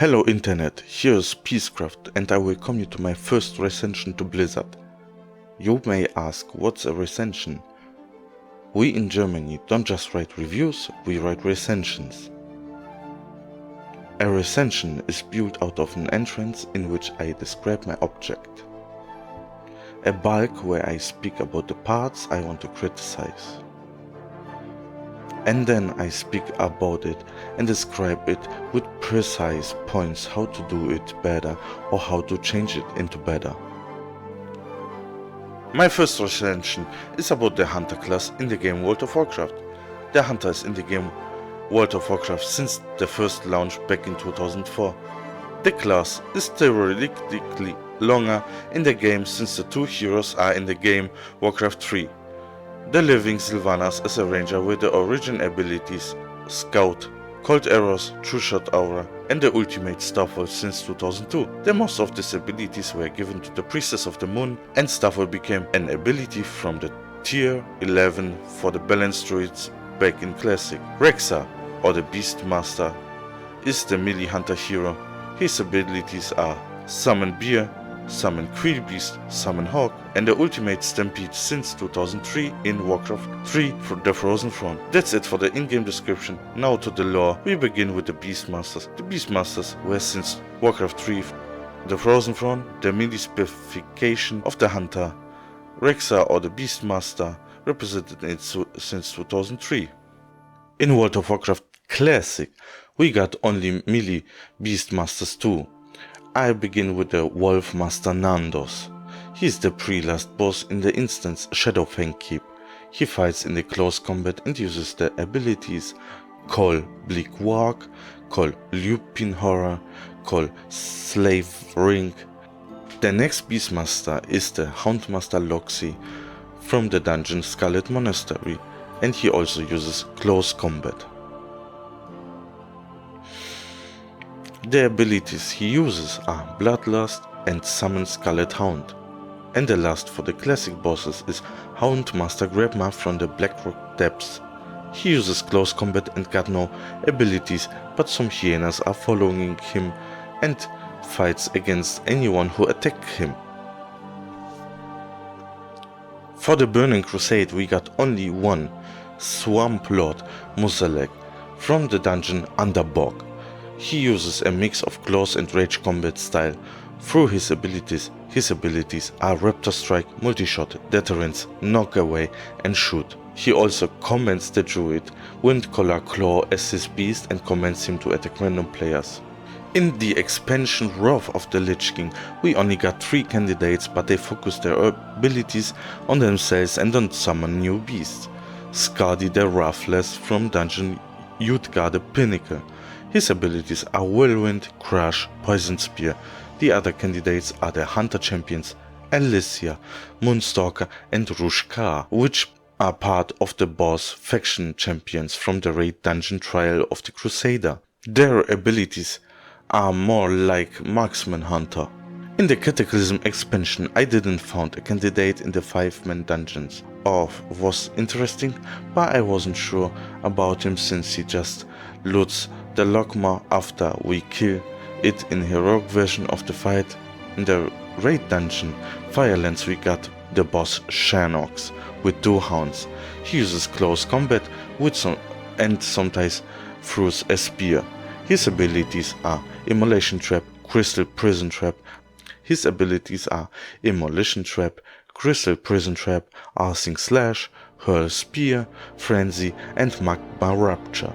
Hello Internet, here's Peacecraft and I welcome you to my first recension to Blizzard. You may ask, what's a recension? We in Germany don't just write reviews, we write recensions. A recension is built out of an entrance in which I describe my object. A bulk where I speak about the parts I want to criticize. And then I speak about it and describe it with precise points how to do it better or how to change it into better. My first recension is about the Hunter class in the game World of Warcraft. The Hunter is in the game World of Warcraft since the first launch back in 2004. The class is theoretically longer in the game since the two heroes are in the game Warcraft 3. The living Sylvanas is a ranger with the origin abilities Scout, Cold Arrows, True Shot Aura and the ultimate Starfall since 2002. The most of these abilities were given to the Priestess of the Moon and Starfall became an ability from the tier 11 for the balanced druids back in Classic. Rexa, or the Beastmaster, is the melee hunter hero. His abilities are Summon Bear, Summon Quillbeast, Summon Hawk, and the ultimate Stampede since 2003 in Warcraft 3 for the Frozen Throne. That's it for the in-game description. Now to the lore. We begin with the Beastmasters. The Beastmasters were since Warcraft 3 the Frozen Throne, the melee specification of the Hunter. Rexa, or the Beastmaster, represented it since 2003. In World of Warcraft Classic, we got only melee Beastmasters too. I begin with the Wolfmaster Nandos. He is the pre-last boss in the instance Shadowfang Keep. He fights in the close combat and uses the abilities Call Bleak Walk, Call Lupin Horror, Call Slave Ring. The next Beastmaster is the Houndmaster Loxi from the dungeon Scarlet Monastery, and he also uses close combat. The abilities he uses are Bloodlust and Summon Scarlet Hound. And the last for the classic bosses is Houndmaster Grabma from the Blackrock Depths. He uses close combat and got no abilities, but some hyenas are following him and fights against anyone who attacks him. For the Burning Crusade we got only one, Swamp Lord Musalek from the dungeon Underbog. He uses a mix of close and rage combat style. Through his abilities are Raptor Strike, Multi-Shot, Deterrence, Knock Away and Shoot. He also commands the druid Windcaller Claw as his beast and commands him to attack random players. In the expansion Wrath of the Lich King we only got 3 candidates, but they focus their abilities on themselves and don't summon new beasts. Skadi the Ruthless from dungeon Utgar the Pinnacle. His abilities are Whirlwind, Crush, Poison Spear. The other candidates are the Hunter champions Alicia, Moonstalker and Rushka, which are part of the boss faction champions from the raid dungeon Trial of the Crusader. Their abilities are more like Marksman Hunter. In the Cataclysm expansion I didn't find a candidate in the 5-man dungeons. Orf was interesting, but I wasn't sure about him since he just loots the Logma after we kill it in heroic version of the fight. In the raid dungeon Firelands we got the boss Shanox with 2 hounds. He uses close combat and sometimes throws a spear. His abilities are Immolation Trap, Crystal Prison Trap. His abilities are Immolation Trap, Crystal Prison Trap, Arsing Slash, Hurl Spear, Frenzy and Magma Rupture.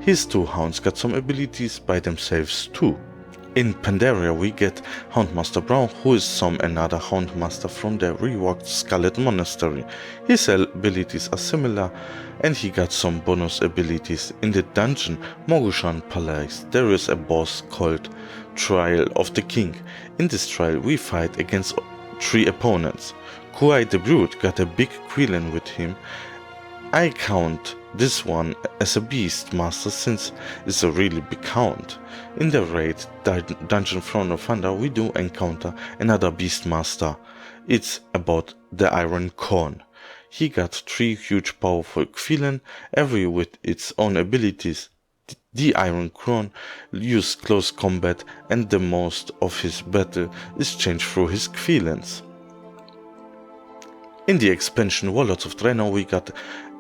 His 2 hounds got some abilities by themselves too. In Pandaria we get Houndmaster Brown, who is another Houndmaster from the reworked Scarlet Monastery. His abilities are similar and he got some bonus abilities. In the dungeon Mogushan Palace there is a boss called Trial of the King. In this trial we fight against 3 opponents. Kuai the Brute got a big Quillen with him. I count this one as a Beastmaster since it's a really big hound. In the raid dungeon Throne of Thunder we do encounter another Beastmaster. It's about the Iron Corn. He got 3 huge powerful Quillen, every with its own abilities. The Iron Crown uses close combat, and the most of his battle is changed through his Quilens. In the expansion Warlords of Draenor we got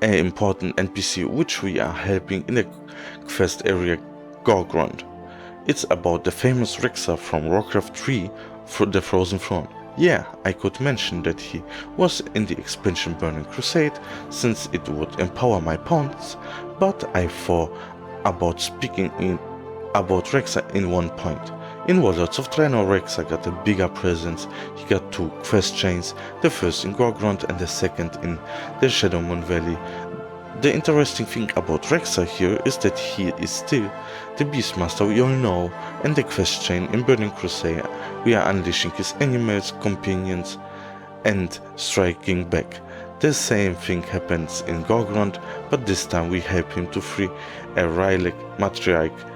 an important NPC which we are helping in the quest area Gorgrond. It's about the famous Rexxar from Warcraft 3 for the Frozen Throne. Yeah, I could mention that he was in the expansion Burning Crusade since it would empower my pawns, but I thought about speaking about Rexxar in one point. In Warlords of Draenor, Rexxar got a bigger presence. He got 2 quest chains, the first in Gorgrond and the second in the Shadowmoon Valley. The interesting thing about Rexxar here is that he is still the Beastmaster we all know, and the quest chain in Burning Crusade we are unleashing his animals, companions and striking back. The same thing happens in Gorgrond, but this time we help him to free a Rylak matriarch.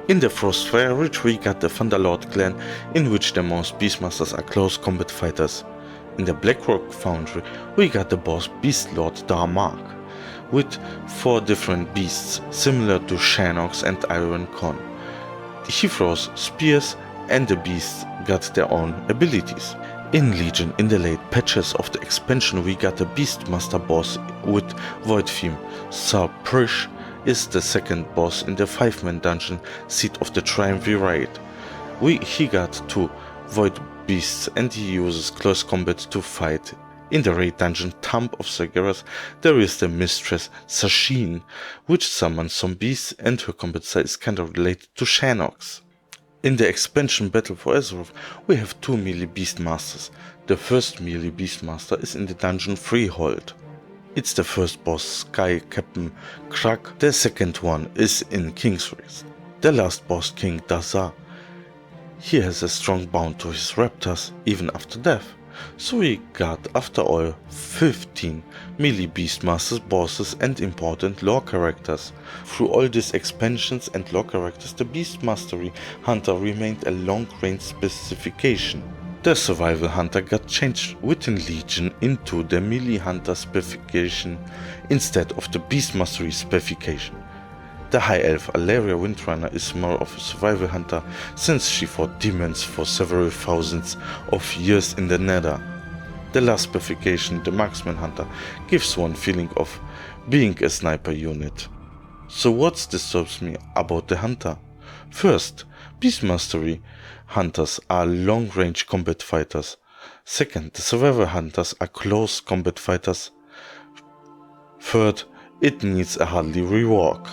In the Frostfire Ridge we got the Thunderlord clan, in which the most Beastmasters are close combat fighters. In the Blackrock Foundry we got the boss Beastlord Darmark, with 4 different beasts similar to Shanox and Iron Con. He throws spears, and the beasts got their own abilities. In Legion, in the late patches of the expansion we got a Beastmaster boss with Void theme. Sir Prish is the second boss in the 5-man dungeon Seat of the Triumvirate. He got 2 Void beasts and he uses close combat to fight. In the raid dungeon Tomb of Sargeras there is the mistress Sasheen, which summons some beasts, and her combat style is kinda related to Shanox. In the expansion Battle for Azeroth we have 2 melee beastmasters. The first melee beastmaster is in the dungeon Freehold. It's the first boss, Sky Captain Krak. The second one is in King's Rest. The last boss, King Dazar. He has a strong bond to his raptors even after death. So we got, after all, 15 melee beastmasters, bosses and important lore characters. Through all these expansions and lore characters, the Beastmastery Hunter remained a long-range specification. The Survival Hunter got changed within Legion into the Melee Hunter specification instead of the Beastmastery specification. The High Elf Alaria Windrunner is more of a survival hunter since she fought demons for several thousands of years in the Nether. The last specification, the Marksman Hunter, gives one feeling of being a sniper unit. So what disturbs me about the Hunter? First, Beastmastery Hunters are long-range combat fighters. Second, the Survival Hunters are close combat fighters. Third, it needs a hardly rework.